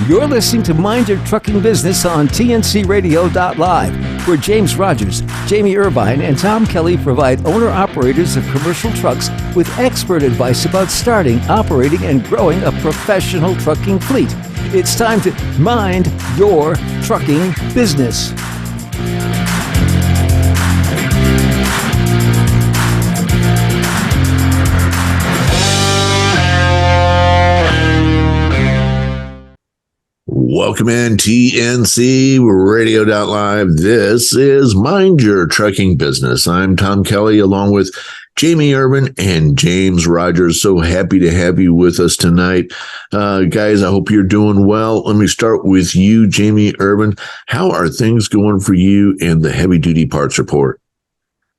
You're listening to Mind Your Trucking Business on TNCRadio.live, where James Rogers, Jamie Irvine, and Tom Kelly provide owner-operators of commercial trucks with expert advice about starting, operating, and growing a professional trucking fleet. It's time to mind your trucking business. Welcome in TNC Radio.live. This is Mind Your Trucking Business. I'm Tom Kelly along with Jamie Irvin and James Rogers. So happy to have you with us tonight. Guys, I hope you're doing well. Let me start with you, Jamie Irvin. How are things going for you in the heavy duty parts report?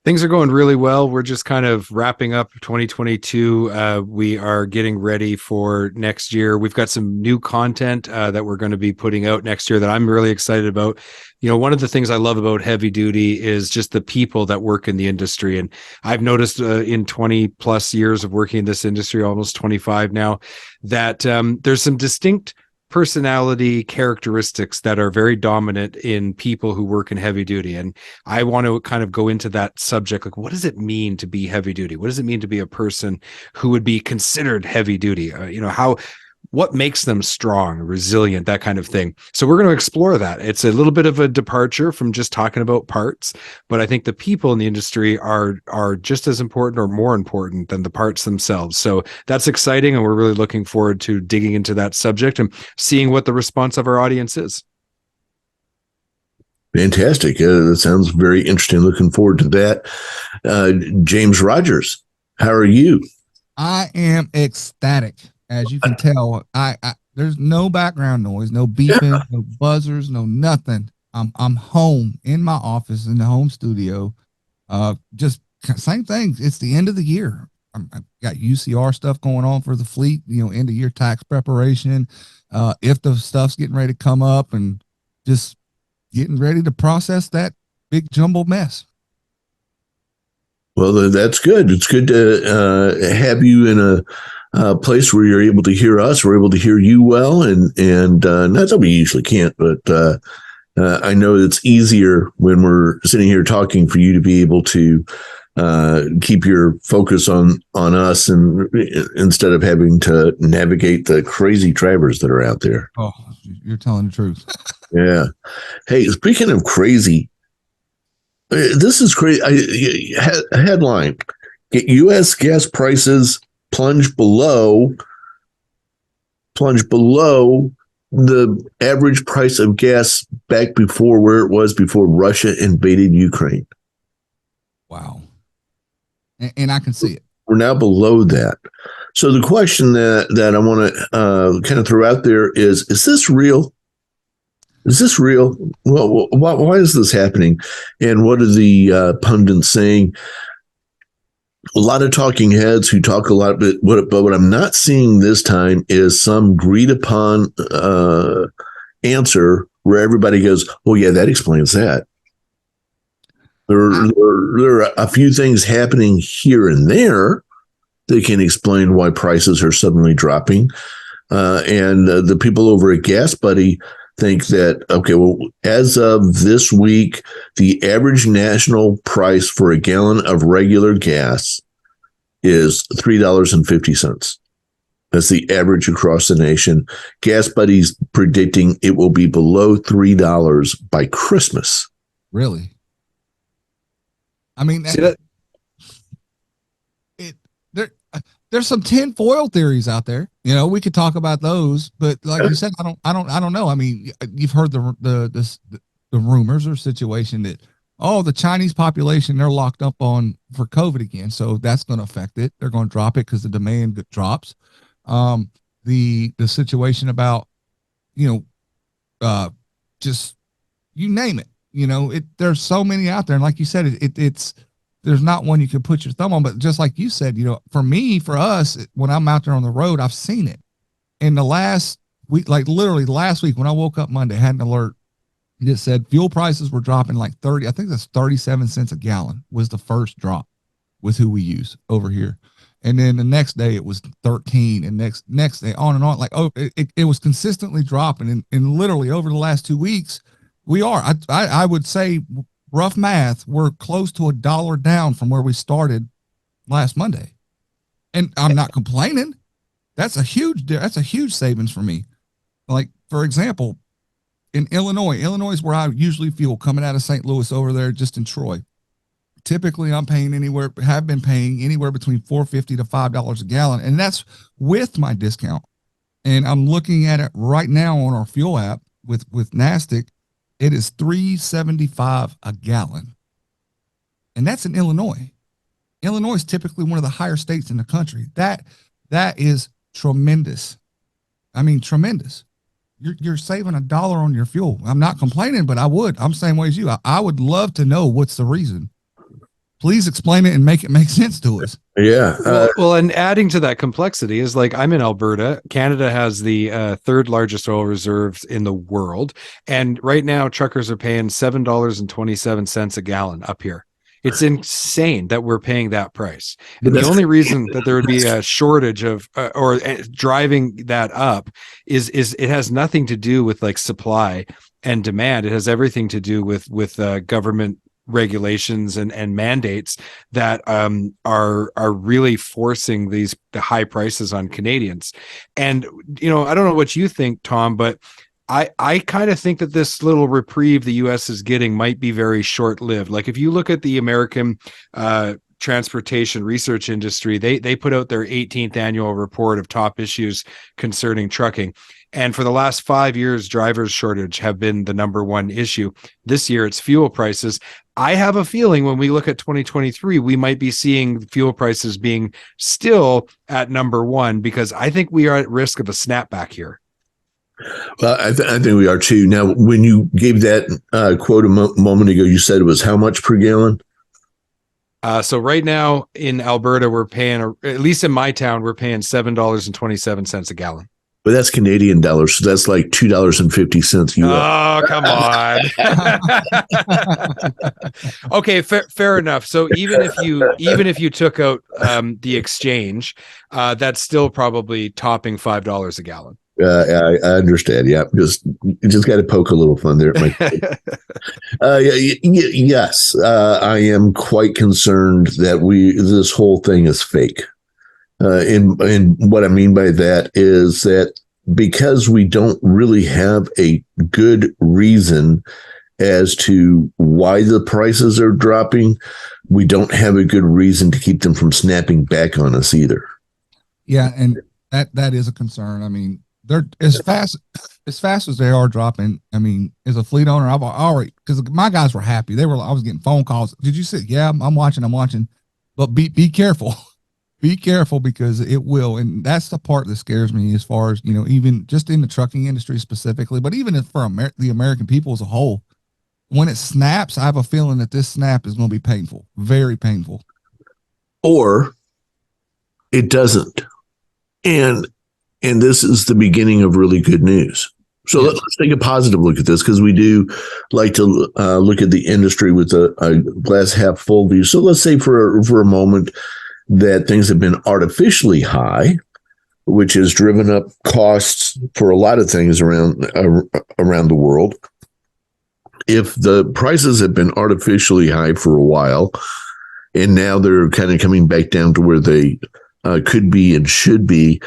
Things are going really well. We're just kind of wrapping up 2022. We are getting ready for next year. We've got some new content that we're going to be putting out next year that I'm really excited about. You know, one of the things I love about heavy duty is just the people that work in the industry. And I've noticed in 20 plus years of working in this industry, almost 25 now, that there's some distinct personality characteristics that are very dominant in people who work in heavy duty. And I want to kind of go into that subject. Like, what does it mean to be heavy duty? What does it mean to be a person who would be considered heavy duty? What makes them strong, resilient, that kind of thing. So we're going to explore that. It's a little bit of a departure from just talking about parts, but I think the people in the industry are just as important or more important than the parts themselves. So that's exciting, and we're really looking forward to digging into that subject and seeing what the response of our audience is. Fantastic. That sounds very interesting. Looking forward to that. James Rogers, how are you? I am ecstatic. As you can tell, I there's no background noise, no beeping, no buzzers, no nothing. I'm home in my office in the home studio. Just same thing. It's the end of the year. I've got UCR stuff going on for the fleet. End of year tax preparation. If the stuff's getting ready to come up, and just getting ready to process that big jumbled mess. Well, that's good. It's good to have you in a place where you're able to hear us. We're able to hear you well, and not that we usually can't, but I know it's easier when we're sitting here talking for you to be able to keep your focus on us, and instead of having to navigate the crazy drivers that are out there. Oh, you're telling the truth. Yeah. Hey, speaking of crazy, this is crazy. A headline: Get U.S. gas prices plunge below the average price of gas back before where it was before Russia invaded Ukraine. Wow. And I can see it. We're now below that. So the question that I want to kind of throw out there is this real? Is this real? Well, why is this happening? And what are the pundits saying? A lot of talking heads who talk a lot, but what I'm not seeing this time is some agreed upon answer where everybody goes, "Oh yeah, that explains that." There are a few things happening here and there that can explain why prices are suddenly dropping, and the people over at Gas Buddy think that, okay, well, as of this week, the average national price for a gallon of regular gas is $3.50. That's the average across the nation. Gas Buddy's predicting it will be below $3 by Christmas. Really? I mean, See that? There's some tinfoil theories out there. We could talk about those, but like you said, I don't know. I mean, you've heard the rumors or situation that, the Chinese population, they're locked up for COVID again, so that's going to affect it. They're going to drop it because the demand drops. The situation about just you name it. There's so many out there, and like you said, it's. There's not one you can put your thumb on, but just like you said, for us, when I'm out there on the road, I've seen it. In the last week, like literally last week, when I woke up Monday, I had an alert that said fuel prices were dropping like 37 cents a gallon was the first drop with who we use over here. And then the next day it was 13, and next day on and on. Like, oh, it was consistently dropping, and literally over the last 2 weeks, I would say, rough math, we're close to $1 down from where we started last Monday, and I'm not complaining. That's a huge savings for me. Like, for example, in Illinois is where I usually fuel coming out of St. Louis over there, just in Troy. Typically, have been paying anywhere between $4.50 to $5 a gallon, and that's with my discount. And I'm looking at it right now on our fuel app with NASTC. It is $3.75 a gallon, and that's in Illinois. Illinois is typically one of the higher states in the country. That is tremendous. I mean, tremendous. You're saving $1 on your fuel. I'm not complaining, but I'm the same way as you. I would love to know what's the reason. Please explain it and make it make sense to us. Yeah. Well, and adding to that complexity is, like, I'm in Alberta. Canada has the third largest oil reserves in the world. And right now, truckers are paying $7.27 a gallon up here. It's insane that we're paying that price. And the only reason that there would be a shortage of or driving that up is it has nothing to do with like supply and demand. It has everything to do with government regulations and mandates that are really forcing the high prices on Canadians. And I don't know what you think, Tom, but I kind of think that this little reprieve the U.S. is getting might be very short-lived. Like, if you look at the American transportation research industry, they put out their 18th annual report of top issues concerning trucking. And for the last 5 years, drivers shortage have been the number one issue. This year, it's fuel prices. I have a feeling when we look at 2023, we might be seeing fuel prices being still at number one, because I think we are at risk of a snapback here. Well, I think we are too. Now, when you gave that quote a moment ago, you said it was how much per gallon? So right now in Alberta, we're paying, at least in my town, we're paying $7.27 a gallon. But that's Canadian dollars, so that's like $2.50 US. Oh, come on. Okay, fair enough. So even if you took out the exchange, that's still probably topping $5 a gallon. I understand. Yeah, you just got to poke a little fun there. Yes, I am quite concerned that this whole thing is fake. And what I mean by that is that because we don't really have a good reason as to why the prices are dropping, we don't have a good reason to keep them from snapping back on us either. Yeah, and that is a concern. I mean, they're as fast as they are dropping. I mean, as a fleet owner, I've already, because my guys were happy. I was getting phone calls. Did you see? Yeah, I'm watching. But be careful. Be careful, because it will. And that's the part that scares me, as far as, even just in the trucking industry specifically, but even for the American people as a whole, when it snaps, I have a feeling that this snap is going to be painful, very painful. Or it doesn't. And this is the beginning of really good news. So let's take a positive look at this, because we do like to look at the industry with a glass half full view. So let's say for a moment that things have been artificially high, which has driven up costs for a lot of things around the world. If the prices have been artificially high for a while, and now they're kind of coming back down to where they could be and should be,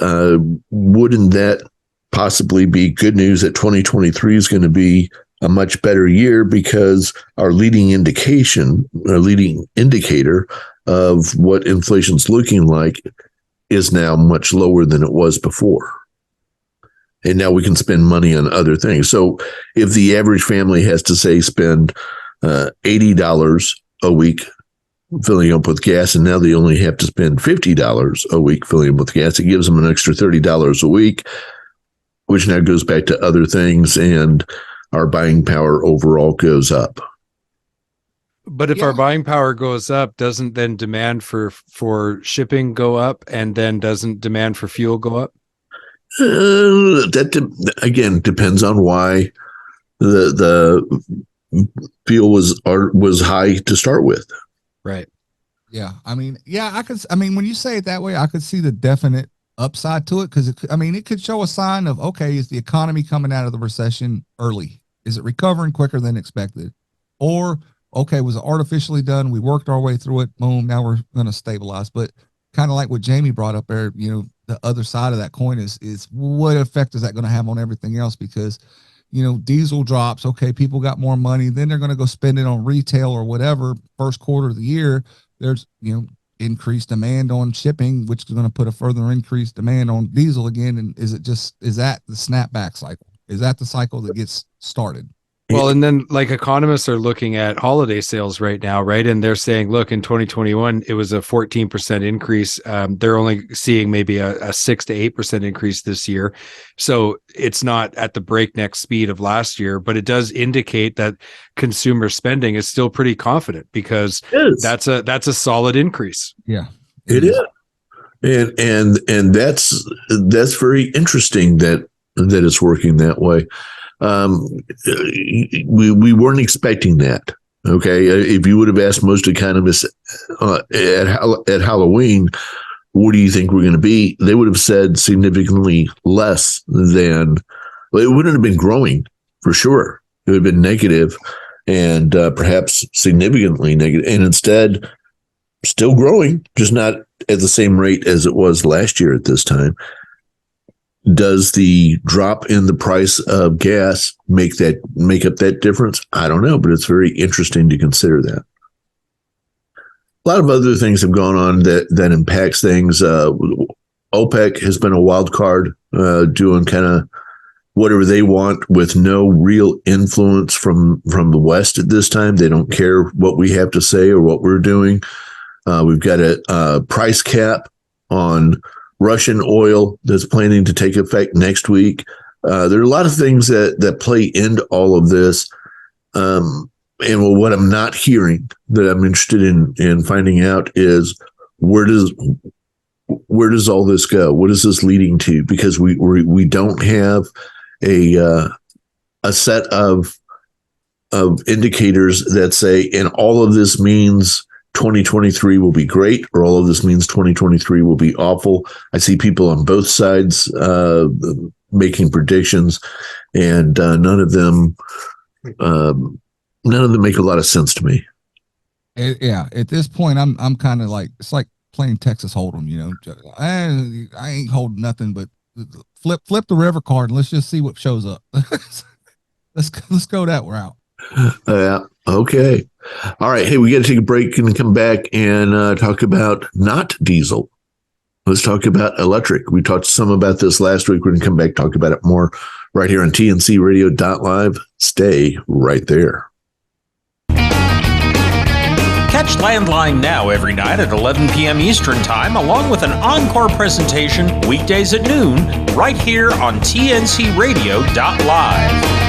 wouldn't that possibly be good news that 2023 is going to be a much better year, because our leading indicator of what inflation's looking like is now much lower than it was before. And now we can spend money on other things. So if the average family has to, say, spend $80 a week filling up with gas, and now they only have to spend $50 a week filling up with gas, it gives them an extra $30 a week, which now goes back to other things, and our buying power overall goes up. But if our buying power goes up, doesn't then demand for shipping go up, and then doesn't demand for fuel go up? That again depends on why the fuel was high to start with. Right. Yeah. I mean, when you say it that way, I could see the definite upside to it. Cause it could show a sign of, okay, is the economy coming out of the recession early? Is it recovering quicker than expected? Or, okay, was it artificially done? We worked our way through it. Boom. Now we're going to stabilize. But kind of like what Jamie brought up there, the other side of that coin is what effect is that going to have on everything else? Because, diesel drops. Okay. People got more money. Then they're going to go spend it on retail or whatever first quarter of the year. There's, increased demand on shipping, which is going to put a further increased demand on diesel again. And is that the snapback cycle? Is that the cycle that gets started? Well, and then like economists are looking at holiday sales right now, right? And they're saying, look, in 2021, it was a 14% increase. They're only seeing maybe a 6 to 8% increase this year. So it's not at the breakneck speed of last year, but it does indicate that consumer spending is still pretty confident, because that's a solid increase. Yeah, it is. And that's very interesting that it's working that way. We weren't expecting that. Okay, if you would have asked most economists at Halloween, what do you think we're going to be? They would have said significantly less than. Well, it wouldn't have been growing for sure. It would have been negative, and perhaps significantly negative. And instead, still growing, just not at the same rate as it was last year at this time. Does the drop in the price of gas make up that difference? I don't know, but it's very interesting to consider that. A lot of other things have gone on that impacts things. OPEC has been a wild card, doing kind of whatever they want with no real influence from the West at this time. They don't care what we have to say or what we're doing. We've got a price cap on Russian oil that's planning to take effect next week. There are a lot of things that play into all of this. And what I'm not hearing that I'm interested in finding out is where does all this go? What is this leading to? Because we don't have a set of indicators that say, and all of this means 2023 will be great, or all of this means 2023 will be awful. I see people on both sides making predictions, and none of them make a lot of sense to me. At this point, I'm kind of like, it's like playing Texas Hold'em. I ain't holding nothing, but flip the river card and let's just see what shows up. let's go that route. Yeah. Okay. All right. Hey, we got to take a break and come back and talk about not diesel. Let's talk about electric. We talked some about this last week. We're going to come back, talk about it more right here on tncradio.live. Stay right there. Catch Landline Now every night at 11 p.m. Eastern Time, along with an encore presentation weekdays at noon, right here on tncradio.live.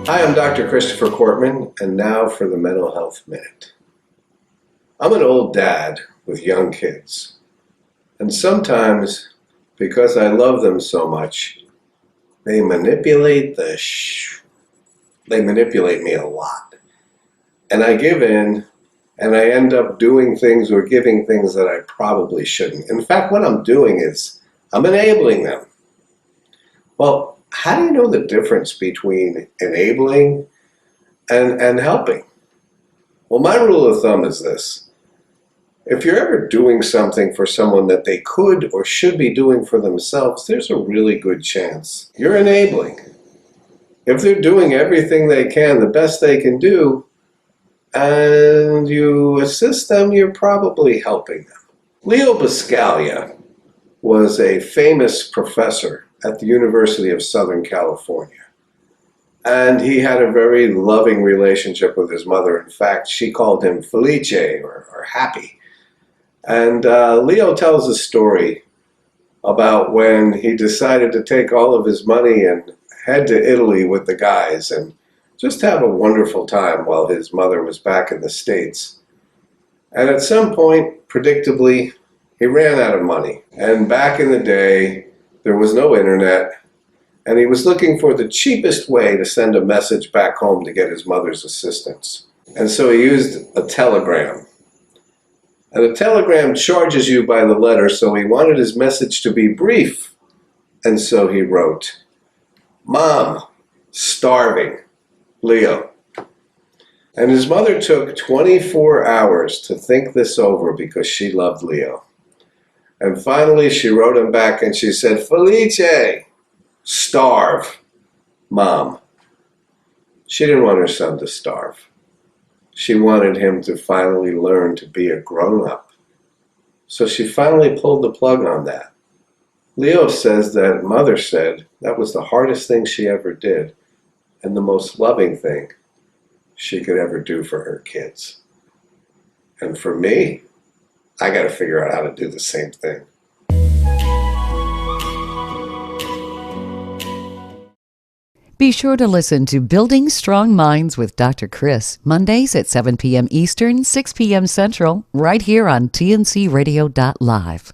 Hi, I'm Dr. Christopher Cortman, and now for the Mental Health Minute. I'm an old dad with young kids, and sometimes, because I love them so much, they manipulate they manipulate me a lot. And I give in, and I end up doing things or giving things that I probably shouldn't. In fact, what I'm doing is I'm enabling them. Well, how do you know the difference between enabling and helping? Well, my rule of thumb is this. If you're ever doing something for someone that they could or should be doing for themselves, there's a really good chance you're enabling. If they're doing everything they can, the best they can do, and you assist them, you're probably helping them. Leo Buscaglia was a famous professor at the University of Southern California. And he had a very loving relationship with his mother. In fact, she called him Felice, or happy. And Leo tells a story about when he decided to take all of his money and head to Italy with the guys and just have a wonderful time while his mother was back in the States. And at some point, predictably, he ran out of money. And back in the day, there was no internet, and he was looking for the cheapest way to send a message back home to get his mother's assistance. And so he used a telegram. And a telegram charges you by the letter, so he wanted his message to be brief. And so he wrote, "Mom, starving, Leo." And his mother took 24 hours to think this over because she loved Leo. And finally she wrote him back and she said, "Felice, starve, Mom." She didn't want her son to starve. She wanted him to finally learn to be a grown-up. So she finally pulled the plug on that. Leo says that mother said that was the hardest thing she ever did and the most loving thing she could ever do for her kids. And for me, I got to figure out how to do the same thing. Be sure to listen to Building Strong Minds with Dr. Chris, Mondays at 7 p.m. Eastern, 6 p.m. Central, right here on tncradio.live.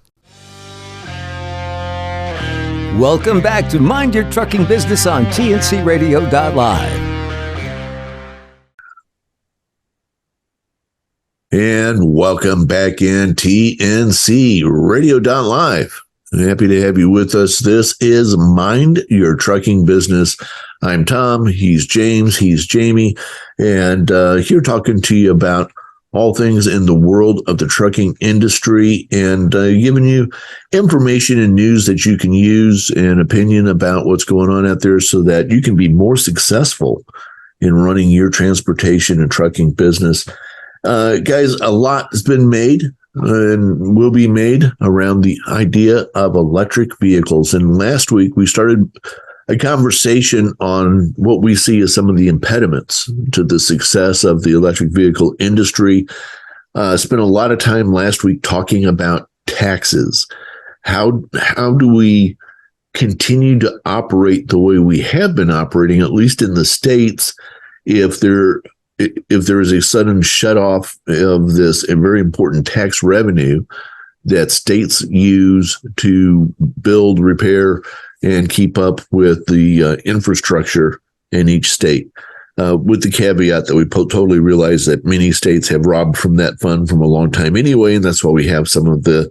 Welcome back to Mind Your Trucking Business on tncradio.live. And welcome back in TNC Radio.live. Happy to have you with us. This is Mind Your Trucking Business. I'm Tom. He's James. He's Jamie. And here talking to you about all things in the world of the trucking industry and giving you information and news that you can use and opinion about what's going on out there so that you can be more successful in running your transportation and trucking business. Guys, a lot has been made and will be made around the idea of electric vehicles. And last week we started a conversation on what we see as some of the impediments to the success of the electric vehicle industry. Spent a lot of time last week talking about taxes. How do we continue to operate the way we have been operating, at least in the States, if there is a sudden shutoff of this a very important tax revenue that states use to build, repair, and keep up with the infrastructure in each state, with the caveat that we totally realize that many states have robbed from that fund from a long time anyway, and that's why we have some of the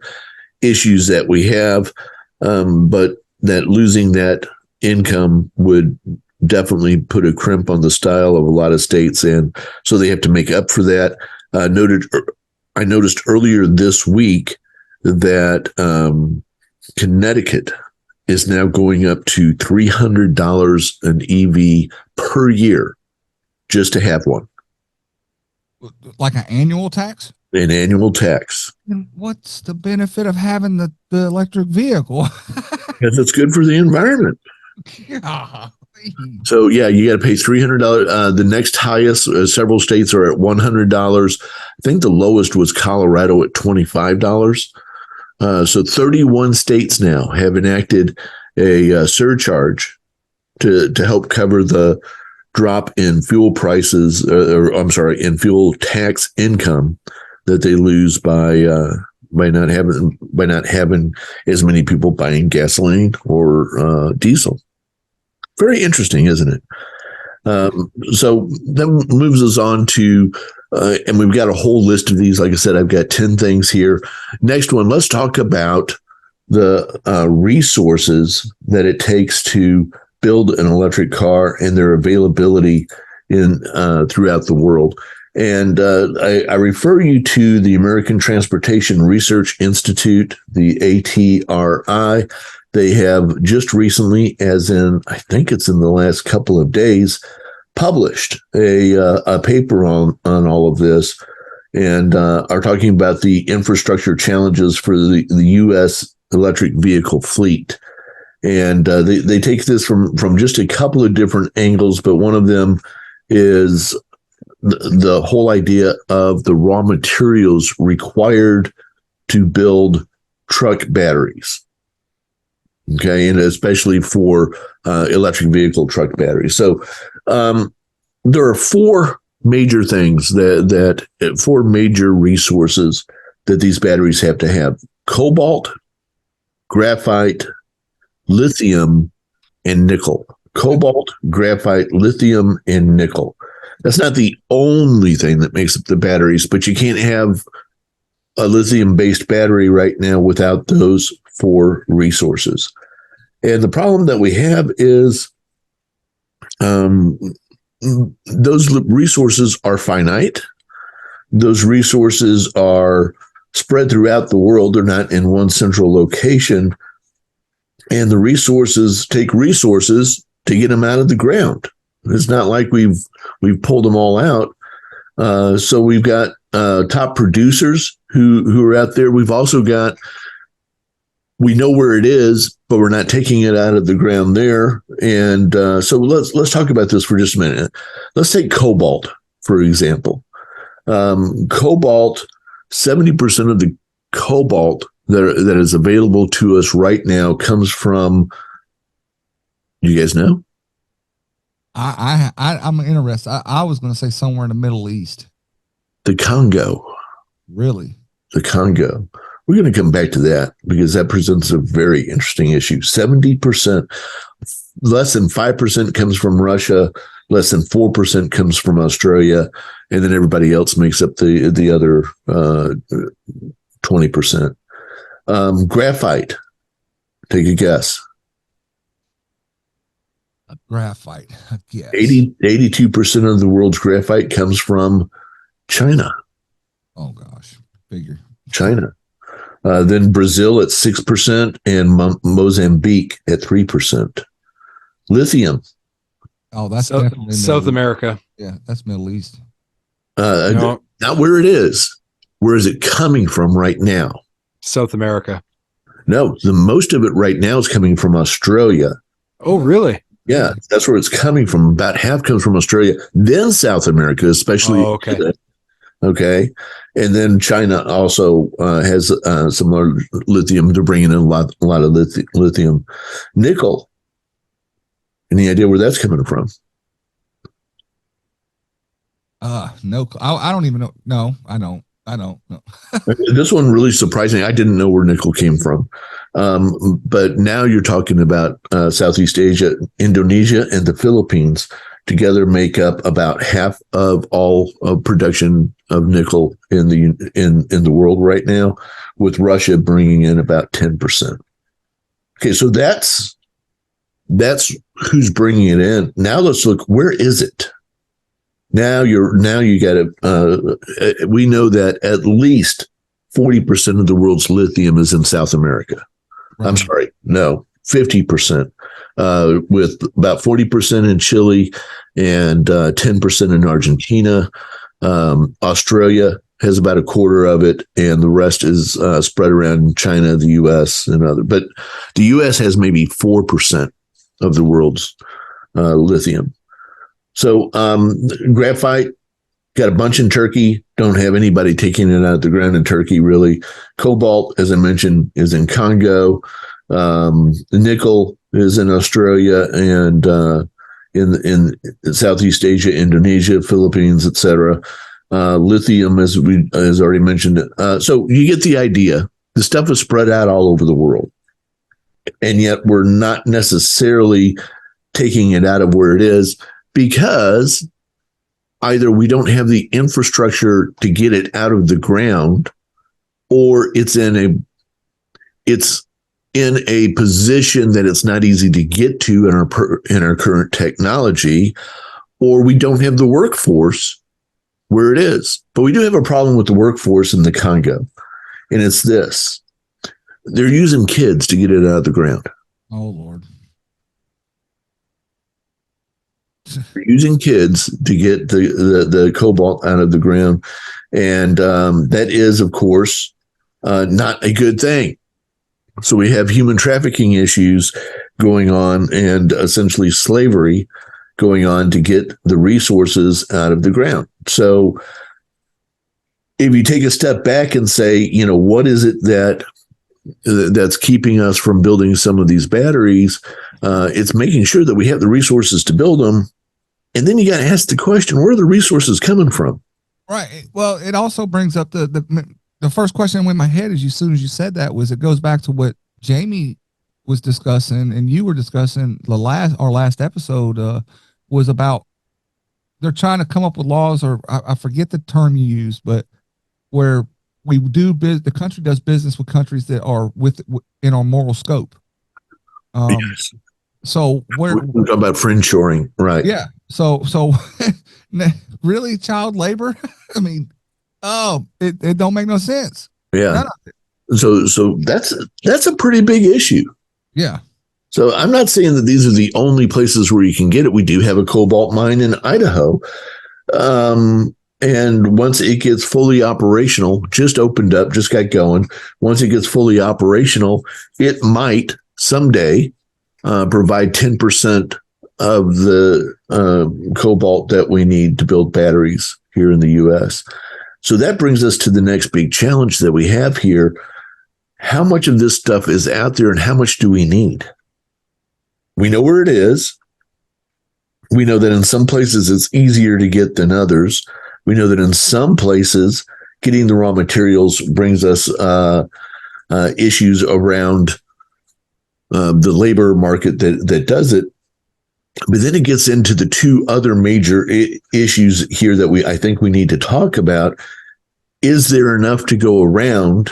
issues that we have. But that losing that income would definitely put a crimp on the style of a lot of states, and so they have to make up for that. I noticed earlier this week that Connecticut is now going up to $300 an EV per year just to have one. Like an annual tax? An annual tax. And what's the benefit of having the electric vehicle? Because it's good for the environment. Yeah. So, yeah, you got to pay $300. The next highest, several states are at $100. I think the lowest was Colorado at $25. So 31 states now have enacted a surcharge to help cover the drop in fuel prices, in fuel tax income that they lose by not having as many people buying gasoline or diesel. Very interesting, isn't it? So that moves us on to, and we've got a whole list of these. Like I said, I've got 10 things here. Next one, let's talk about the resources that it takes to build an electric car and their availability in throughout the world. And I refer you to the American Transportation Research Institute, the ATRI. They have just recently, I think it's in the last couple of days, published a paper on all of this, and are talking about the infrastructure challenges for the U.S. electric vehicle fleet. And they take this from just a couple of different angles, but one of them is the whole idea of the raw materials required to build truck batteries. Okay, and especially for electric vehicle truck batteries. So there are four major things four major resources that these batteries have to have: cobalt, graphite, lithium, and nickel. Cobalt, graphite, lithium, and nickel. That's not the only thing that makes up the batteries, but you can't have a lithium-based battery right now without those 4 resources. And the problem that we have is those resources are finite. Those resources are spread throughout the world. They're not in one central location. And the resources take resources to get them out of the ground. It's not like we've pulled them all out. So we've got top producers who are out there. We've also got, we know where it is, but we're not taking it out of the ground there. And so let's talk about this for just a minute. Let's take cobalt, for example. Cobalt, 70% of the cobalt that is available to us right now comes from, you guys know? I'm interested. I was going to say somewhere in the Middle East. The Congo. Really? The Congo. We're going to come back to that because that presents a very interesting issue. 70%, less than 5% comes from Russia, less than 4% comes from Australia, and then everybody else makes up the other 20%. Graphite. Take a guess. Graphite. Yes. 82% of the world's graphite comes from China. Oh gosh, figure. China. Then Brazil at 6% and Mozambique at 3%. Lithium. Oh, that's definitely South America. Yeah, that's Middle East. Not where it is. Where is it coming from right now? South America. No, the most of it right now is coming from Australia. Oh, really? Yeah, that's where it's coming from. About half comes from Australia, then South America, especially. Oh, okay. Okay. And then China also has some more lithium. They're bringing in a lot of lithium. Nickel. Any idea where that's coming from? No, I don't even know. No, I don't know. This one really surprising. I didn't know where nickel came from. But now you're talking about Southeast Asia, Indonesia, and the Philippines together make up about half of all of production of nickel in the world right now, with Russia bringing in about 10%. Okay, so that's who's bringing it in. Now let's look, where is it? Now you got to. We know that at least 40% of the world's lithium is in South America. Right. I'm sorry, no, 50%, with about 40% in Chile and 10% in Argentina. Australia has about a quarter of it, and the rest is spread around China, the U.S., and other. But the U.S. has maybe 4% of the world's lithium. So graphite, got a bunch in Turkey, don't have anybody taking it out of the ground in Turkey, really. Cobalt, as I mentioned, is in Congo. Nickel is in Australia and in Southeast Asia, Indonesia, Philippines, etc. Lithium, as already mentioned. So you get the idea. The stuff is spread out all over the world. And yet we're not necessarily taking it out of where it is, because either we don't have the infrastructure to get it out of the ground, or it's in a position that it's not easy to get to in our current technology, or we don't have the workforce where it is. But we do have a problem with the workforce in the Congo, and it's this: they're using kids to get it out of the ground. Oh Lord. Using kids to get the cobalt out of the ground. And that is, of course, not a good thing. So we have human trafficking issues going on and essentially slavery going on to get the resources out of the ground. So if you take a step back and say, what is it that's keeping us from building some of these batteries? It's making sure that we have the resources to build them. And then you got to ask the question, where are the resources coming from? Right. Well, it also brings up the first question that went in my head as soon as you said that was, it goes back to what Jamie was discussing, and you were discussing our last episode was about they're trying to come up with laws, or I forget the term you used, but where the country does business with countries that are in our moral scope. Yes. So we're talking about friendshoring, right? Yeah. So really, child labor? I mean, it don't make no sense. Yeah. So that's a pretty big issue. Yeah. So I'm not saying that these are the only places where you can get it. We do have a cobalt mine in Idaho. And once it gets fully operational, just opened up, just got going. Once it gets fully operational, it might someday provide 10% of the cobalt that we need to build batteries here in the U.S. So that brings us to the next big challenge that we have here. How much of this stuff is out there and how much do we need? We know where it is. We know that in some places it's easier to get than others. We know that in some places getting the raw materials brings us issues around the labor market that does it. But then it gets into the two other major issues here that I think we need to talk about. Is there enough to go around?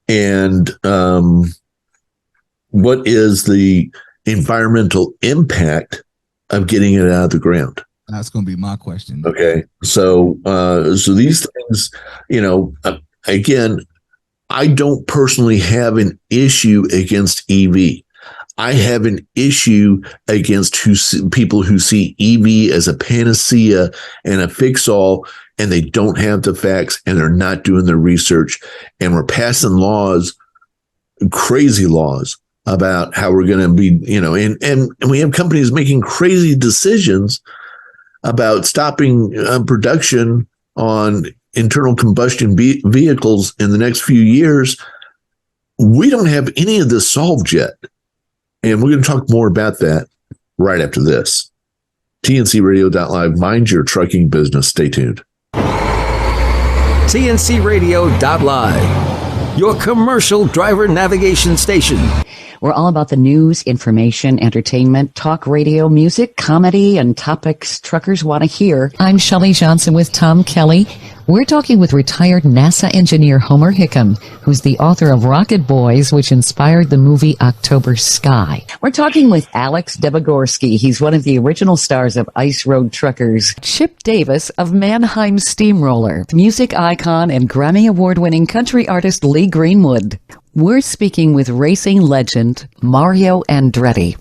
And what is the environmental impact of getting it out of the ground? That's going to be my question. Okay. So these things, again, I don't personally have an issue against EV. I have an issue against people who see EV as a panacea and a fix-all, and they don't have the facts and they're not doing their research. And we're passing laws, crazy laws, about how we're going to be, and we have companies making crazy decisions about stopping production on internal combustion vehicles in the next few years. We don't have any of this solved yet. And we're going to talk more about that right after this. TNCradio.live, mind your trucking business. Stay tuned. TNCradio.live, your commercial driver navigation station. We're all about the news, information, entertainment, talk radio, music, comedy, and topics truckers want to hear. I'm Shelley Johnson with Tom Kelly. We're talking with retired NASA engineer Homer Hickam, who's the author of Rocket Boys, which inspired the movie October Sky. We're talking with Alex Debegorsky. He's one of the original stars of Ice Road Truckers. Chip Davis of Mannheim Steamroller. Music icon and Grammy Award-winning country artist Lee Greenwood. We're speaking with racing legend Mario Andretti.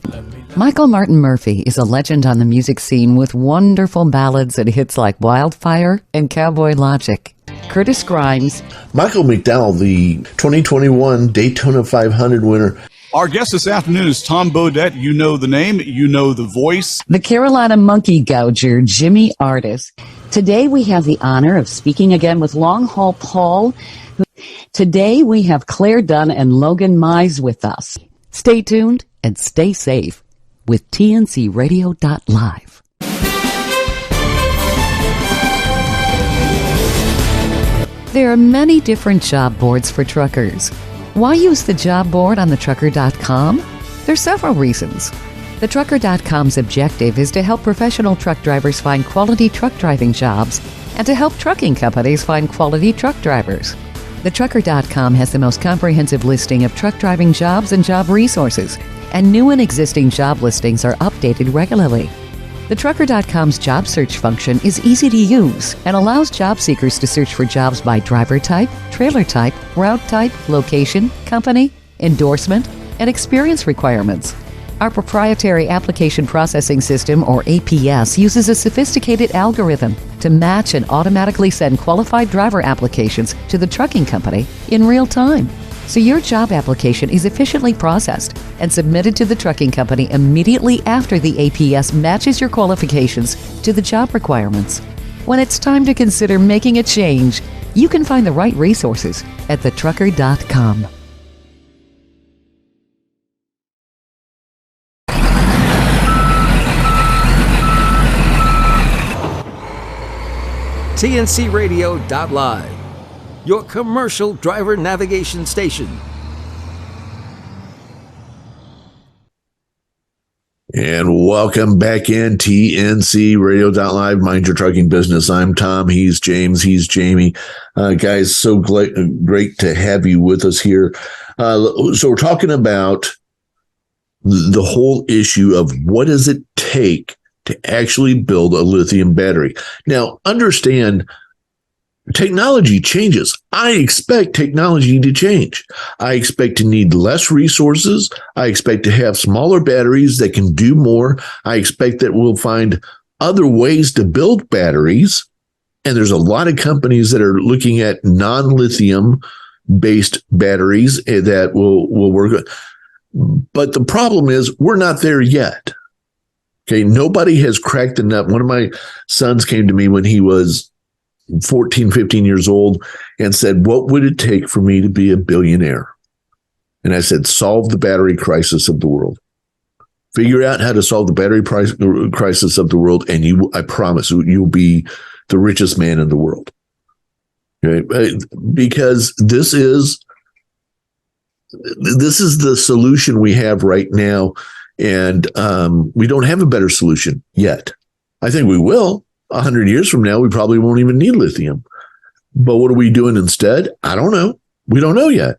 Michael Martin Murphey is a legend on the music scene with wonderful ballads and hits like Wildfire and Cowboy Logic. Curtis Grimes. Michael McDowell, the 2021 Daytona 500 winner. Our guest this afternoon is Tom Bodett. You know the name, you know the voice. The Carolina Monkey Gouger, Jimmy Artis. Today we have the honor of speaking again with Long Haul Paul. Today we have Claire Dunn and Logan Mize with us. Stay tuned and stay safe with TNCradio.live. There are many different job boards for truckers. Why use the job board on thetrucker.com? There's several reasons. Thetrucker.com's objective is to help professional truck drivers find quality truck driving jobs and to help trucking companies find quality truck drivers. Thetrucker.com has the most comprehensive listing of truck driving jobs and job resources, and new and existing job listings are updated regularly. Thetrucker.com's job search function is easy to use and allows job seekers to search for jobs by driver type, trailer type, route type, location, company, endorsement, and experience requirements. Our proprietary application processing system, or APS, uses a sophisticated algorithm to match and automatically send qualified driver applications to the trucking company in real time. So your job application is efficiently processed and submitted to the trucking company immediately after the APS matches your qualifications to the job requirements. When it's time to consider making a change, you can find the right resources at thetrucker.com. TNCradio.live, your commercial driver navigation station. And welcome back in TNC Radio.live. Mind your trucking business. I'm Tom. He's James. He's Jamie. Guys, so great to have you with us here. So we're talking about the whole issue of what does it take to actually build a lithium battery. Now, understand, technology changes. I expect technology to change. I expect to need less resources. I expect to have smaller batteries that can do more. I expect that we'll find other ways to build batteries. And there's a lot of companies that are looking at non-lithium based batteries that will work. But the problem is we're not there yet. Okay. Nobody has cracked the nut. One of my sons came to me when he was 14, 15 years old and said, what would it take for me to be a billionaire? And I said, solve the battery crisis of the world. Figure out how to solve the battery crisis of the world, and I promise you'll be the richest man in the world. Okay? Because this is the solution we have right now, and we don't have a better solution yet. I think we will. 100 years from now, we probably won't even need lithium. But what are we doing instead? I don't know. We don't know yet.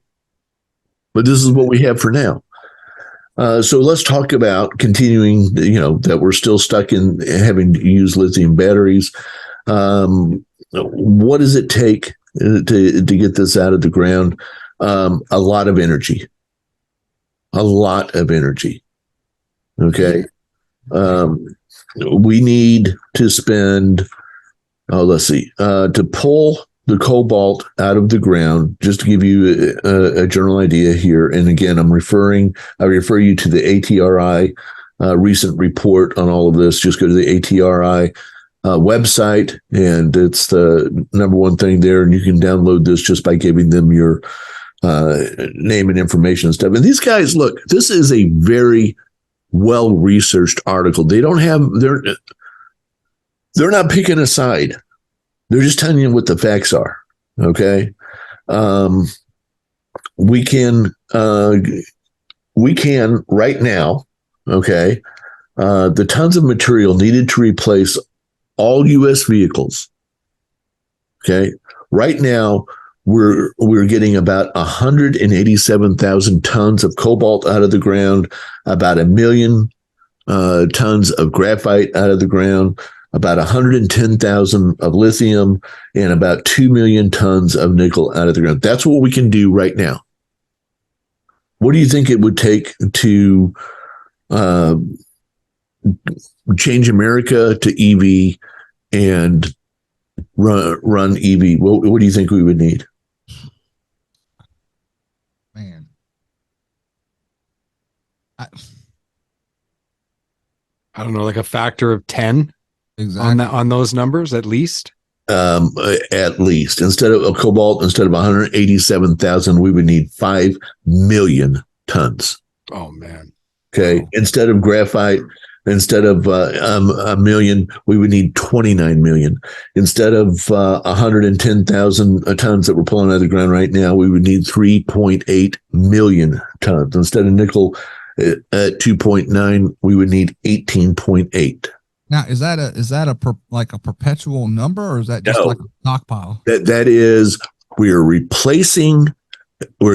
But this is what we have for now. So let's talk about continuing, that we're still stuck in having to use lithium batteries. What does it take to get this out of the ground? A lot of energy. A lot of energy. Okay. We need to spend, to pull the cobalt out of the ground, just to give you a general idea here. And again, I refer you to the ATRI recent report on all of this. Just go to the ATRI website, and it's the number one thing there. And you can download this just by giving them your name and information and stuff. And these guys, look, this is a very well-researched article. They're not picking a side. They're just telling you what the facts are. Okay. We can right now. Okay. The tons of material needed to replace all U.S. vehicles. Okay. Right now, we're getting about 187,000 tons of cobalt out of the ground, about 1 million tons of graphite out of the ground, about 110,000 of lithium, and about 2 million tons of nickel out of the ground. That's what we can do right now. What do you think it would take to change America to EV and run EV? What do you think we would need? Man, I don't know, like a factor of 10 exactly on those numbers at least. At least instead of 187,000, we would need 5 million tons. Oh man. Okay. Oh. Instead of graphite, instead of 1 million, we would need 29 million. Instead of 110,000 tons that we're pulling out of the ground right now, we would need 3.8 million tons. Instead of nickel at 2.9, we would need 18.8. Now, is that a perpetual number, or is that just like a stockpile? That is, we're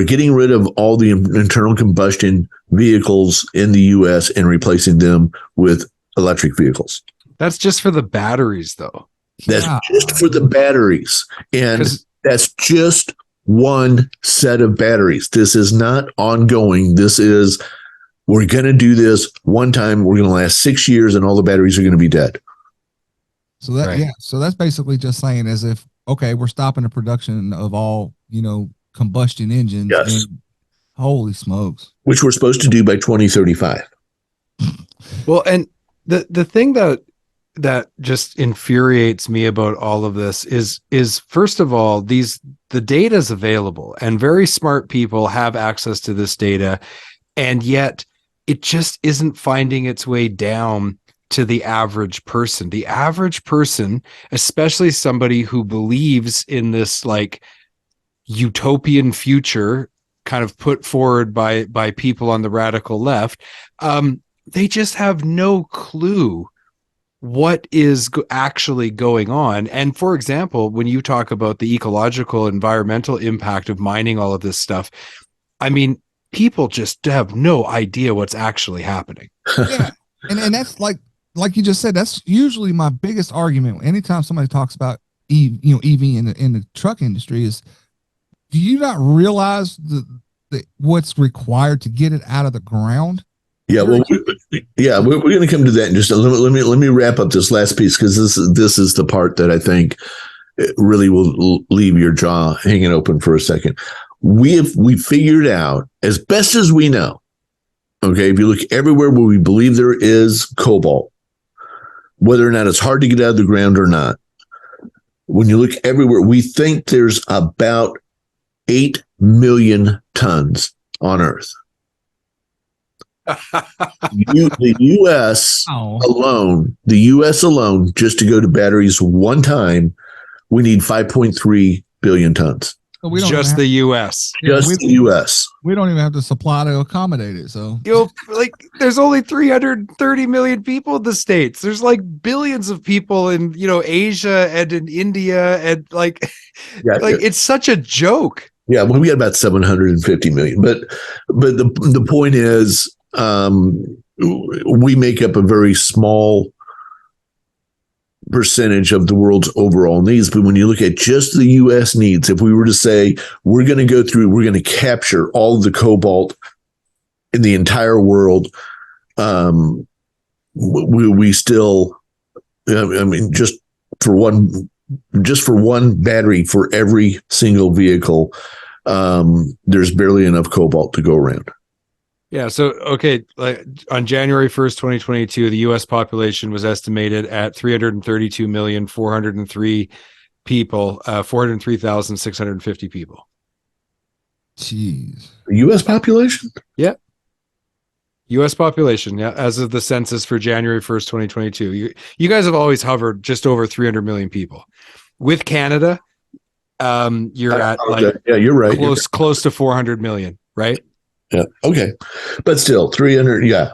getting rid of all the internal combustion vehicles in the U.S. and replacing them with electric vehicles. That's just for the batteries, though. That's just for the batteries. And that's just one set of batteries. This is not ongoing. We're going to do this one time. We're going to last 6 years and all the batteries are going to be dead. So so that's basically just saying as if, okay, we're stopping the production of all, combustion engines. Yes. And holy smokes. Which we're supposed to do by 2035. Well, and the thing that just infuriates me about all of this is first of all, the data is available and very smart people have access to this data, and yet it just isn't finding its way down to the average person. The average person, especially somebody who believes in this like utopian future kind of put forward by people on the radical left, they just have no clue what is actually going on. And for example, when you talk about the ecological, environmental impact of mining all of this stuff, I mean, people just have no idea what's actually happening. Yeah. And that's like you just said, that's usually my biggest argument. Anytime somebody talks about EV in the truck industry is, do you not realize what's required to get it out of the ground? Yeah, well, we're going to come to that in just a little. Let me wrap up this last piece, because this is the part that I think really will leave your jaw hanging open for a second. We figured out, as best as we know. Okay, if you look everywhere where we believe there is cobalt, whether or not it's hard to get out of the ground or not, when you look everywhere, we think there's about 8 million tons on Earth. The U.S. alone, just to go to batteries one time, we need 5.3 billion tons. So we don't Just the U.S. Just the U.S. We don't even have the supply to accommodate it. So like, there's only 330 million people in the States. There's like billions of people in Asia and in India, and it's such a joke. Yeah, well, we got about 750 million, but the point is, we make up a very small percentage of the world's overall needs. But when you look at just the U.S. needs, if we were to say we're going to capture all of the cobalt in the entire world, we still, I mean, just for one battery for every single vehicle, there's barely enough cobalt to go around. Yeah. So, okay. Like on January 1st, 2022, the U.S. population was estimated at 332,403 people, 403,650 people. Jeez. The U.S. population? Yeah. U.S. population. Yeah. As of the census for January 1st, 2022, you guys have always hovered just over 300 million people. With Canada, you're at you're right. Close to 400 million, right? Yeah. Okay. But still 300. Yeah.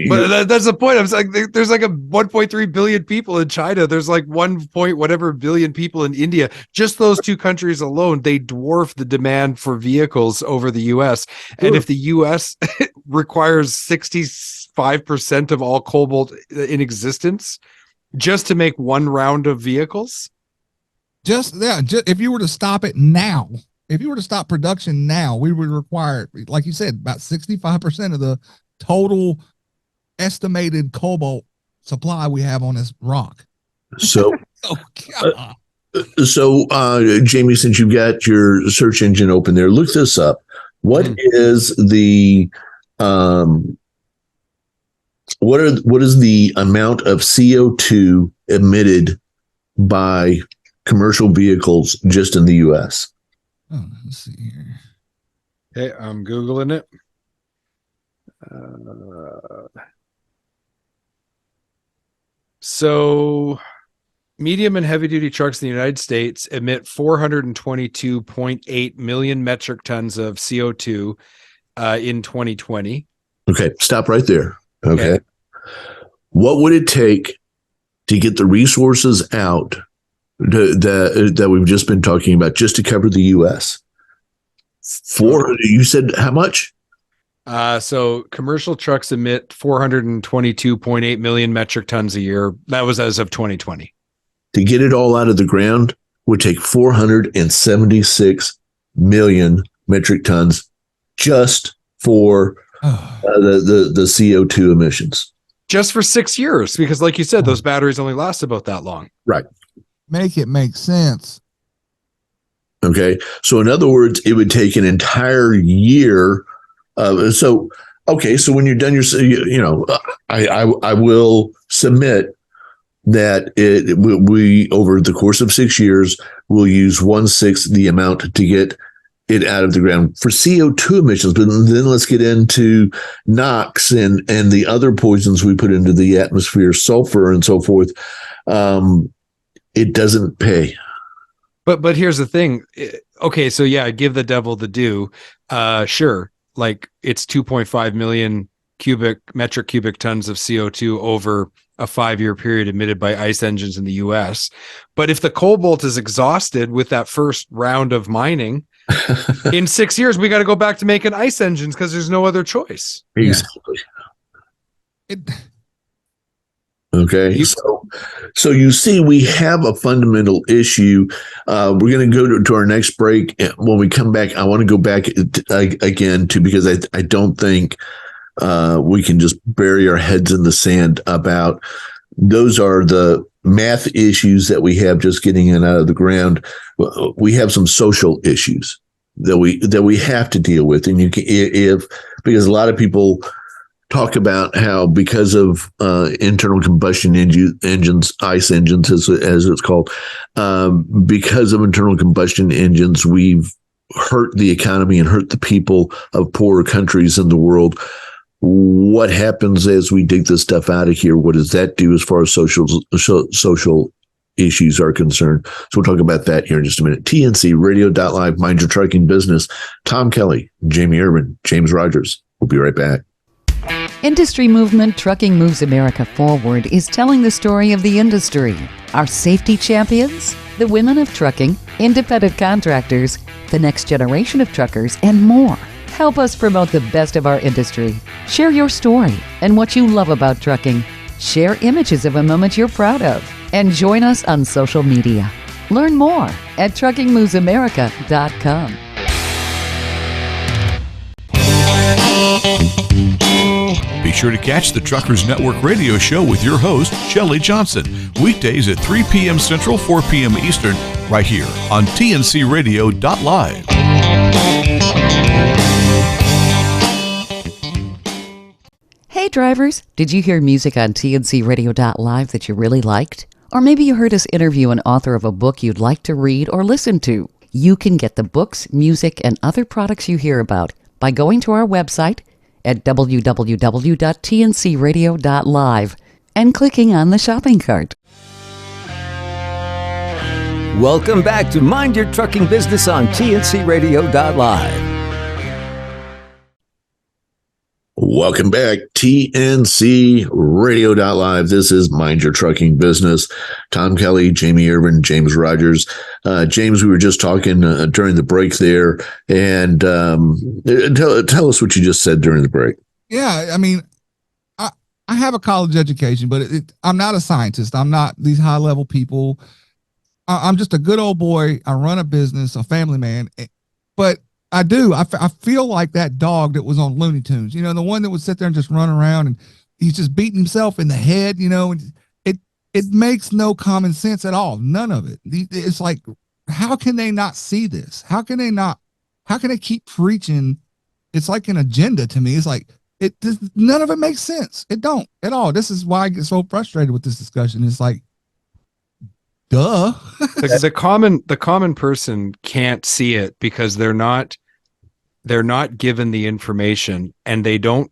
But that's the point. I was like, there's like a 1.3 billion people in China. There's like 1 point whatever billion people in India. Just those two countries alone, they dwarf the demand for vehicles over the US. Sure. And if the US requires 65% of all cobalt in existence just to make one round of vehicles. Just if you were to stop it now, if you were to stop production now, we would require, like you said, about 65% of the total estimated cobalt supply we have on this rock. So, God. Jamie, since you've got your search engine open there, look this up. What is the what is the amount of CO2 emitted by commercial vehicles just in the U.S.? Oh, let's see here. Okay, I'm Googling it. So medium and heavy duty trucks in the United States emit 422.8 million metric tons of CO2 in 2020. Okay, stop right there. Okay. What would it take to get the resources out that we've just been talking about just to cover the U.S.? You said how much? So commercial trucks emit 422.8 million metric tons a year. That was as of 2020. To get it all out of the ground would take 476 million metric tons just for the CO2 emissions. Just for 6 years, because like you said, those batteries only last about that long. Right. Make it make sense. Okay. So in other words, it would take an entire year. So when you're done, I will submit that we over the course of 6 years, will use 1/6 the amount to get it out of the ground for CO2 emissions. But then let's get into NOx and the other poisons we put into the atmosphere, sulfur and so forth. It doesn't pay. But here's the thing. Okay, so yeah, give the devil the due. Sure, like it's 2.5 million metric cubic tons of CO2 over a 5-year period emitted by ICE engines in the US. But if the cobalt is exhausted with that first round of mining, in 6 years, we got to go back to making ICE engines because there's no other choice. Exactly. It, Okay, so you see, we have a fundamental issue. We're going to go to our next break. When we come back, I want to go back again because I don't think we can just bury our heads in the sand about those are the math issues that we have just getting it out of the ground. We have some social issues that we have to deal with, and because a lot of people talk about how because of internal combustion engines, ICE engines as it's called, because of internal combustion engines, we've hurt the economy and hurt the people of poorer countries in the world. What happens as we dig this stuff out of here? What does that do as far as social issues are concerned? So we'll talk about that here in just a minute. TNCradio.live, Mind Your Trucking Business. Tom Kelly, Jamie Urban, James Rogers. We'll be right back. Industry movement Trucking Moves America Forward is telling the story of the industry. Our safety champions, the women of trucking, independent contractors, the next generation of truckers, and more. Help us promote the best of our industry. Share your story and what you love about trucking. Share images of a moment you're proud of. And join us on social media. Learn more at truckingmovesamerica.com. Be sure to catch the Truckers Network radio show with your host, Shelley Johnson, weekdays at 3 p.m. Central, 4 p.m. Eastern, right here on TNCradio.live. Hey drivers, did you hear music on TNCradio.live that you really liked? Or maybe you heard us interview an author of a book you'd like to read or listen to. You can get the books, music, and other products you hear about by going to our website at www.tncradio.live and clicking on the shopping cart. Welcome back to Mind Your Trucking Business on TNCradio.live. Welcome back, TNCradio.live. This is Mind Your Trucking Business. Tom Kelly, Jamie Urban, James Rogers. James, we were just talking during the break there, and tell us what you just said during the break. yeah, I mean, I have a college education, but I'm not a scientist. I'm not these high level people. I'm just a good old boy. I run a business, a family man, but I feel like that dog that was on Looney Tunes, the one that would sit there and just run around and he's just beating himself in the head, and it makes no common sense at all. None of it. It's like, how can they not see this? How can they keep preaching? It's like an agenda to me. It's like, none of it makes sense. It don't at all. This is why I get so frustrated with this discussion. It's like, duh. The common person can't see it because they're not given the information, and they don't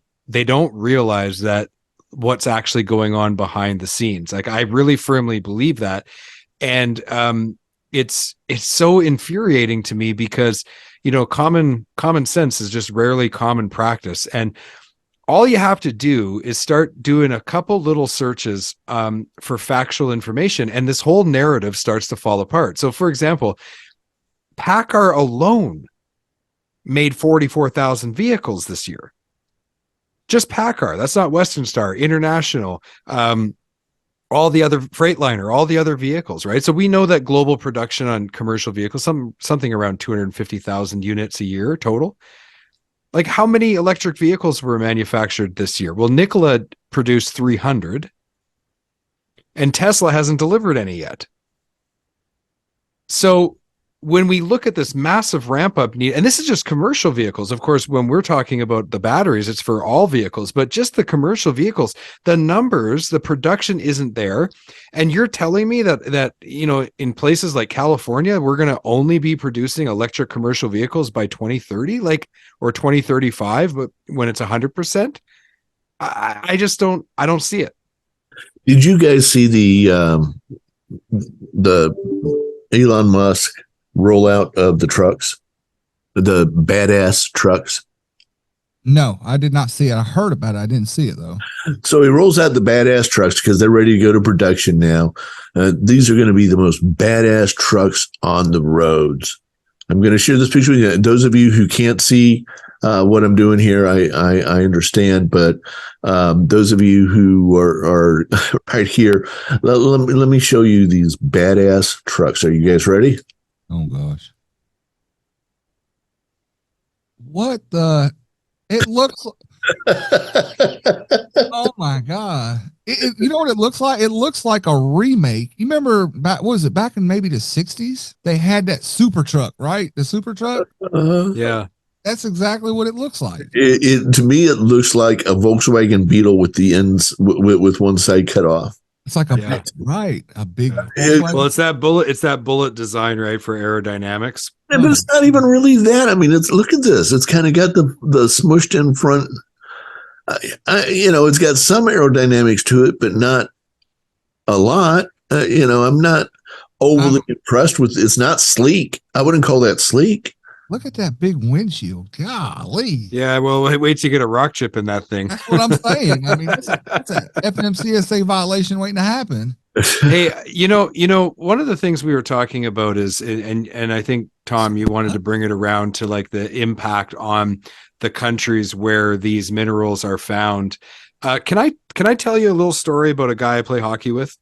realize that what's actually going on behind the scenes. Like, I really firmly believe that. And it's so infuriating to me because, common sense is just rarely common practice. And all you have to do is start doing a couple little searches for factual information, and this whole narrative starts to fall apart. So, for example, PACCAR alone made 44,000 vehicles this year. Just PACCAR. That's not Western Star, International, all the other Freightliner, all the other vehicles, right? So we know that global production on commercial vehicles, something around 250,000 units a year total. Like, how many electric vehicles were manufactured this year? Well, Nikola produced 300, and Tesla hasn't delivered any yet. So when we look at this massive ramp up need, and this is just commercial vehicles, of course, when we're talking about the batteries, it's for all vehicles, but just the commercial vehicles, the numbers, the production isn't there. And you're telling me that in places like California, we're going to only be producing electric commercial vehicles by 2030, or 2035, but when it's 100%, I don't see it. Did you guys see the Elon Musk rollout of the trucks, the badass trucks? No, I did not see it. I heard about it. I didn't see it though. So he rolls out the badass trucks because they're ready to go to production now. These are going to be the most badass trucks on the roads. I'm going to share this picture with you. Those of you who can't see what I'm doing here, I understand, but those of you who are right here, let me show you these badass trucks. Are you guys ready? Oh gosh. What the? It looks. Oh my god! You know what it looks like? It looks like a remake. You remember back? What was it back in maybe the '60s? They had that super truck, right? The super truck. Yeah, that's exactly what it looks like. To me, it looks like a Volkswagen Beetle with the ends with one side cut off. It's like a big. Well, it's that bullet. It's that bullet design, right, for aerodynamics. Yeah, but it's not even really that. I mean, look at this. It's kind of got the smushed in front. It's got some aerodynamics to it, but not a lot. I'm not overly impressed with. It's not sleek. I wouldn't call that sleek. Look at that big windshield. Golly. Yeah, well, wait till you get a rock chip in that thing. That's what I'm saying. I mean, that's a FMCSA violation waiting to happen. Hey, one of the things we were talking about is, and I think, Tom, you wanted to bring it around to like the impact on the countries where these minerals are found. Can I tell you a little story about a guy I play hockey with?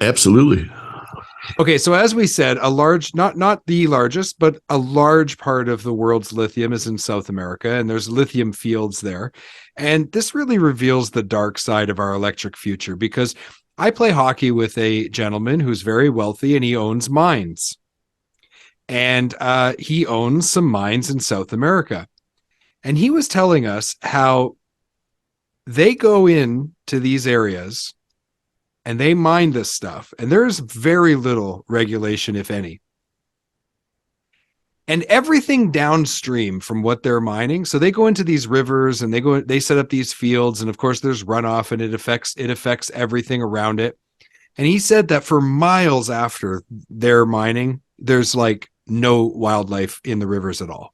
Absolutely. Okay, so as we said, a large, not the largest, but a large part of the world's lithium is in South America, and there's lithium fields there. And this really reveals the dark side of our electric future, because I play hockey with a gentleman who's very wealthy, and he owns mines. And he owns some mines in South America. And he was telling us how they go in to these areas and they mine this stuff, and there's very little regulation, if any. And everything downstream from what they're mining, so they go into these rivers and they set up these fields, and of course there's runoff, and it affects everything around it. And he said that for miles after they're mining, there's like no wildlife in the rivers at all.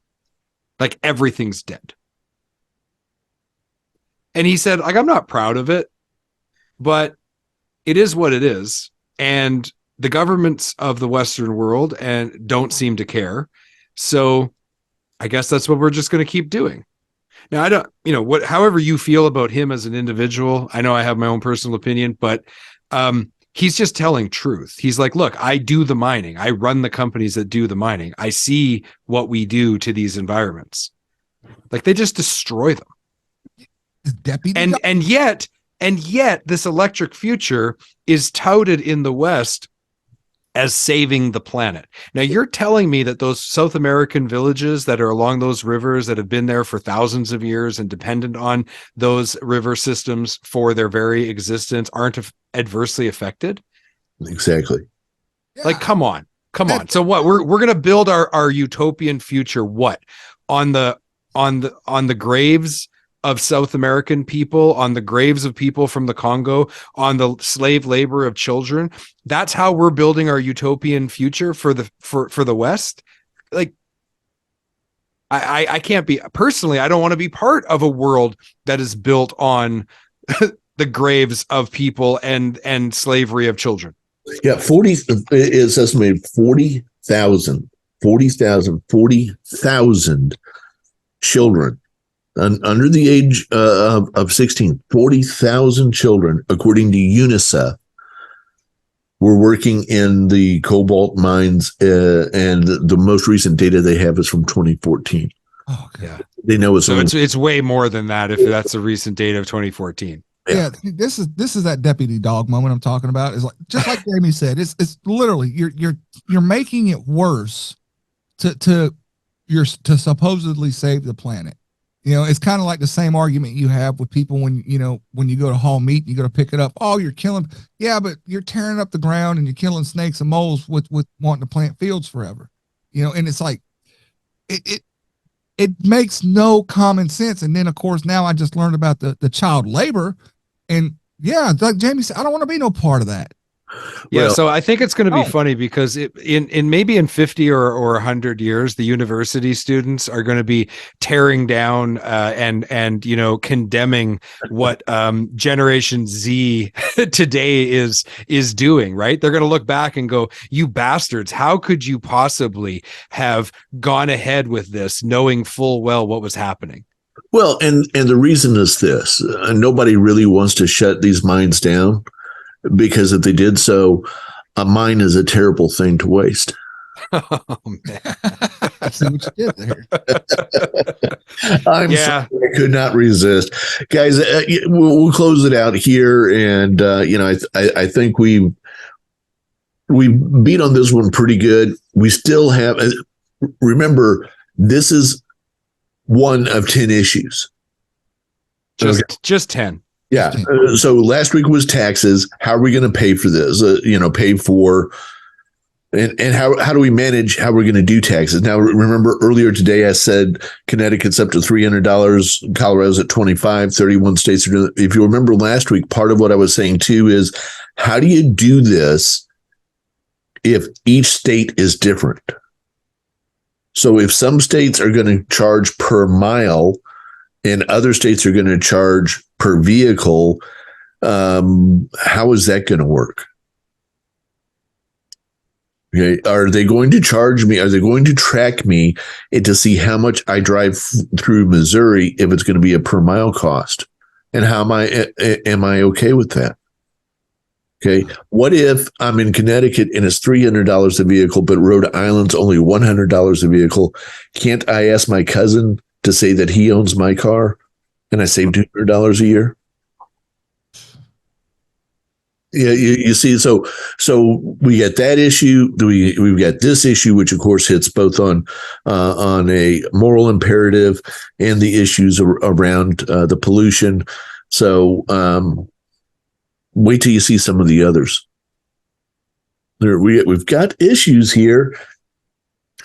Like everything's dead. And he said, like, I'm not proud of it, but it is what it is. And the governments of the Western world and don't seem to care. So I guess that's what we're just going to keep doing. Now, I don't, however you feel about him as an individual, I know I have my own personal opinion, but he's just telling truth. He's like, look, I do the mining. I run the companies that do the mining. I see what we do to these environments. Like, they just destroy them. And yet this electric future is touted in the West as saving the planet. Now, you're telling me that those South American villages that are along those rivers that have been there for thousands of years and dependent on those river systems for their very existence aren't adversely affected? Exactly. Like, come on. So what? We're going to build our utopian future what? On the graves of South American people, on the graves of people from the Congo, on the slave labor of children. That's how we're building our utopian future for the West. Like, I can't be, personally, I don't want to be part of a world that is built on the graves of people and slavery of children. Yeah, 40 is estimated 40,000 children under the age of 16, 40,000 children, according to UNICEF, were working in the cobalt mines, and the most recent data they have is from 2014. Oh, yeah. They know it's way more than that if that's the recent data of 2014. Yeah, this is that deputy dog moment I'm talking about. Is like, just like Jamie said, it's literally you're making it worse to supposedly save the planet. It's kind of like the same argument you have with people when you go to haul meat and you go to pick it up. Oh, you're killing. Yeah, but you're tearing up the ground and you're killing snakes and moles with wanting to plant fields forever. And it's like, it makes no common sense. And then of course, now I just learned about the child labor, and yeah, like Jamie said, I don't want to be no part of that. Yeah, Well- so I think it's going to be Oh. funny because in maybe in 50 or 100 years, the university students are going to be tearing down and condemning what Generation Z today is doing. Right? They're going to look back and go, "You bastards! How could you possibly have gone ahead with this, knowing full well what was happening?" Well, and the reason is this: nobody really wants to shut these minds down, because if they did so, a mine is a terrible thing to waste. Oh, man. I see what you did there. I'm Yeah. sorry, I could not resist, guys. We'll close it out here, and I think we beat on this one pretty good. We still have. Remember, this is one of 10 issues. Just 10. Yeah. So last week was taxes. How are we going to pay for this? Pay for, and how do we manage how we're going to do taxes? Now, remember earlier today, I said Connecticut's up to $300, Colorado's at 25, 31 states are doing it. If you remember last week, part of what I was saying too is, how do you do this if each state is different? So if some states are going to charge per mile and other states are going to charge per vehicle, how is that going to work? Okay. Are they going to charge me? Are they going to track me to see how much I drive through Missouri if it's going to be a per mile cost? And how am I okay with that? Okay. What if I'm in Connecticut and it's $300 a vehicle, but Rhode Island's only $100 a vehicle? Can't I ask my cousin to say that he owns my car and I save $200 a year? Yeah, you see, so we got that issue. We've got this issue, which of course hits both on a moral imperative and the issues around the pollution. So wait till you see some of the others. We've got issues here,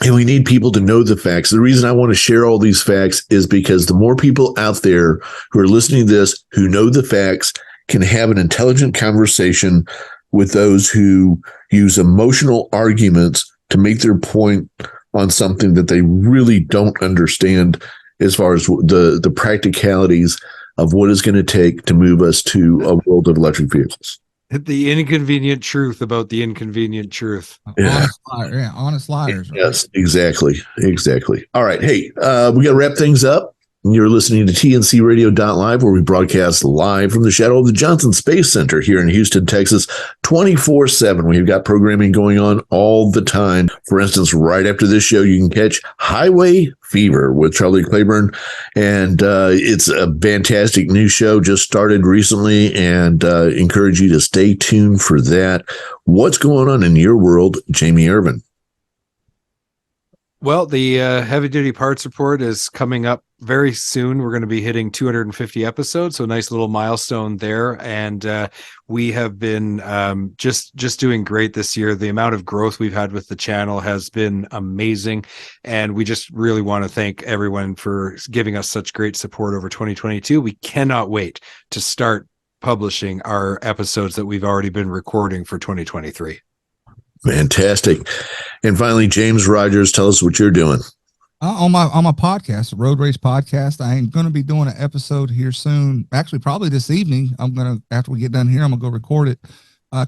and we need people to know the facts. The reason I want to share all these facts is because the more people out there who are listening to this, who know the facts, can have an intelligent conversation with those who use emotional arguments to make their point on something that they really don't understand as far as the practicalities of what it's going to take to move us to a world of electric vehicles. The inconvenient truth about the inconvenient truth. Yeah. Honest liars. Right? Yes, exactly. All right. Hey, we got to wrap things up. You're listening to TNCRadio.live, where we broadcast live from the shadow of the Johnson Space Center here in Houston, Texas, 24/7. We've got programming going on all the time. For instance, right after this show, you can catch Highway Fever with Charlie Claiborne. And it's a fantastic new show, just started recently, and encourage you to stay tuned for that. What's going on in your world, Jamie Irvin? Well, the Heavy Duty Parts Report is coming up very soon. We're going to be hitting 250 episodes, so a nice little milestone there. And we have been just doing great this year. The amount of growth we've had with the channel has been amazing, and we just really want to thank everyone for giving us such great support over 2022. We cannot wait to start publishing our episodes that we've already been recording for 2023. Fantastic. And finally, James Rogers, tell us what you're doing. On my podcast, the Road Race Podcast. I am going to be doing an episode here soon. Actually, probably this evening. After we get done here, I'm going to go record it.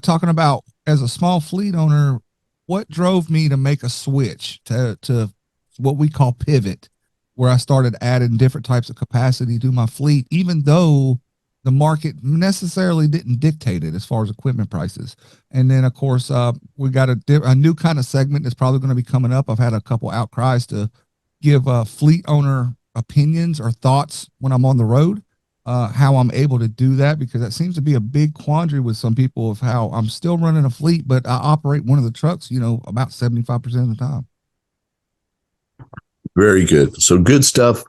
Talking about, as a small fleet owner, what drove me to make a switch to what we call pivot, where I started adding different types of capacity to my fleet, even though the market necessarily didn't dictate it as far as equipment prices. And then, of course, we got a new kind of segment that's probably going to be coming up. I've had a couple outcries to give fleet owner opinions or thoughts when I'm on the road, how I'm able to do that, because that seems to be a big quandary with some people of how I'm still running a fleet, but I operate one of the trucks, about 75% of the time. Very good. So good stuff.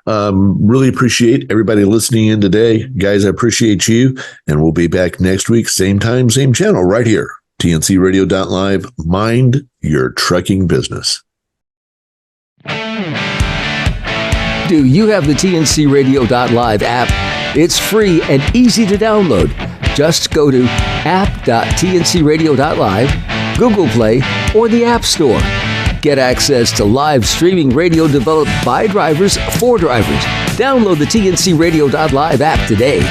Really appreciate everybody listening in today. Guys, I appreciate you. And we'll be back next week, same time, same channel, right here. TNCRadio.live. Mind your trucking business. Do you have the TNCRadio.live app? It's free and easy to download. Just go to app.tncradio.live, Google Play, or the App Store. Get access to live streaming radio developed by drivers for drivers. Download the tncradio.live app today.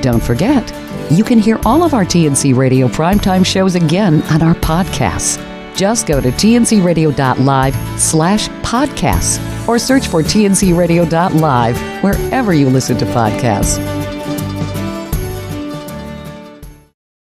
Don't forget, you can hear all of our TNC Radio primetime shows again on our podcasts. Just go to tncradio.live/podcasts or search for tncradio.live wherever you listen to podcasts.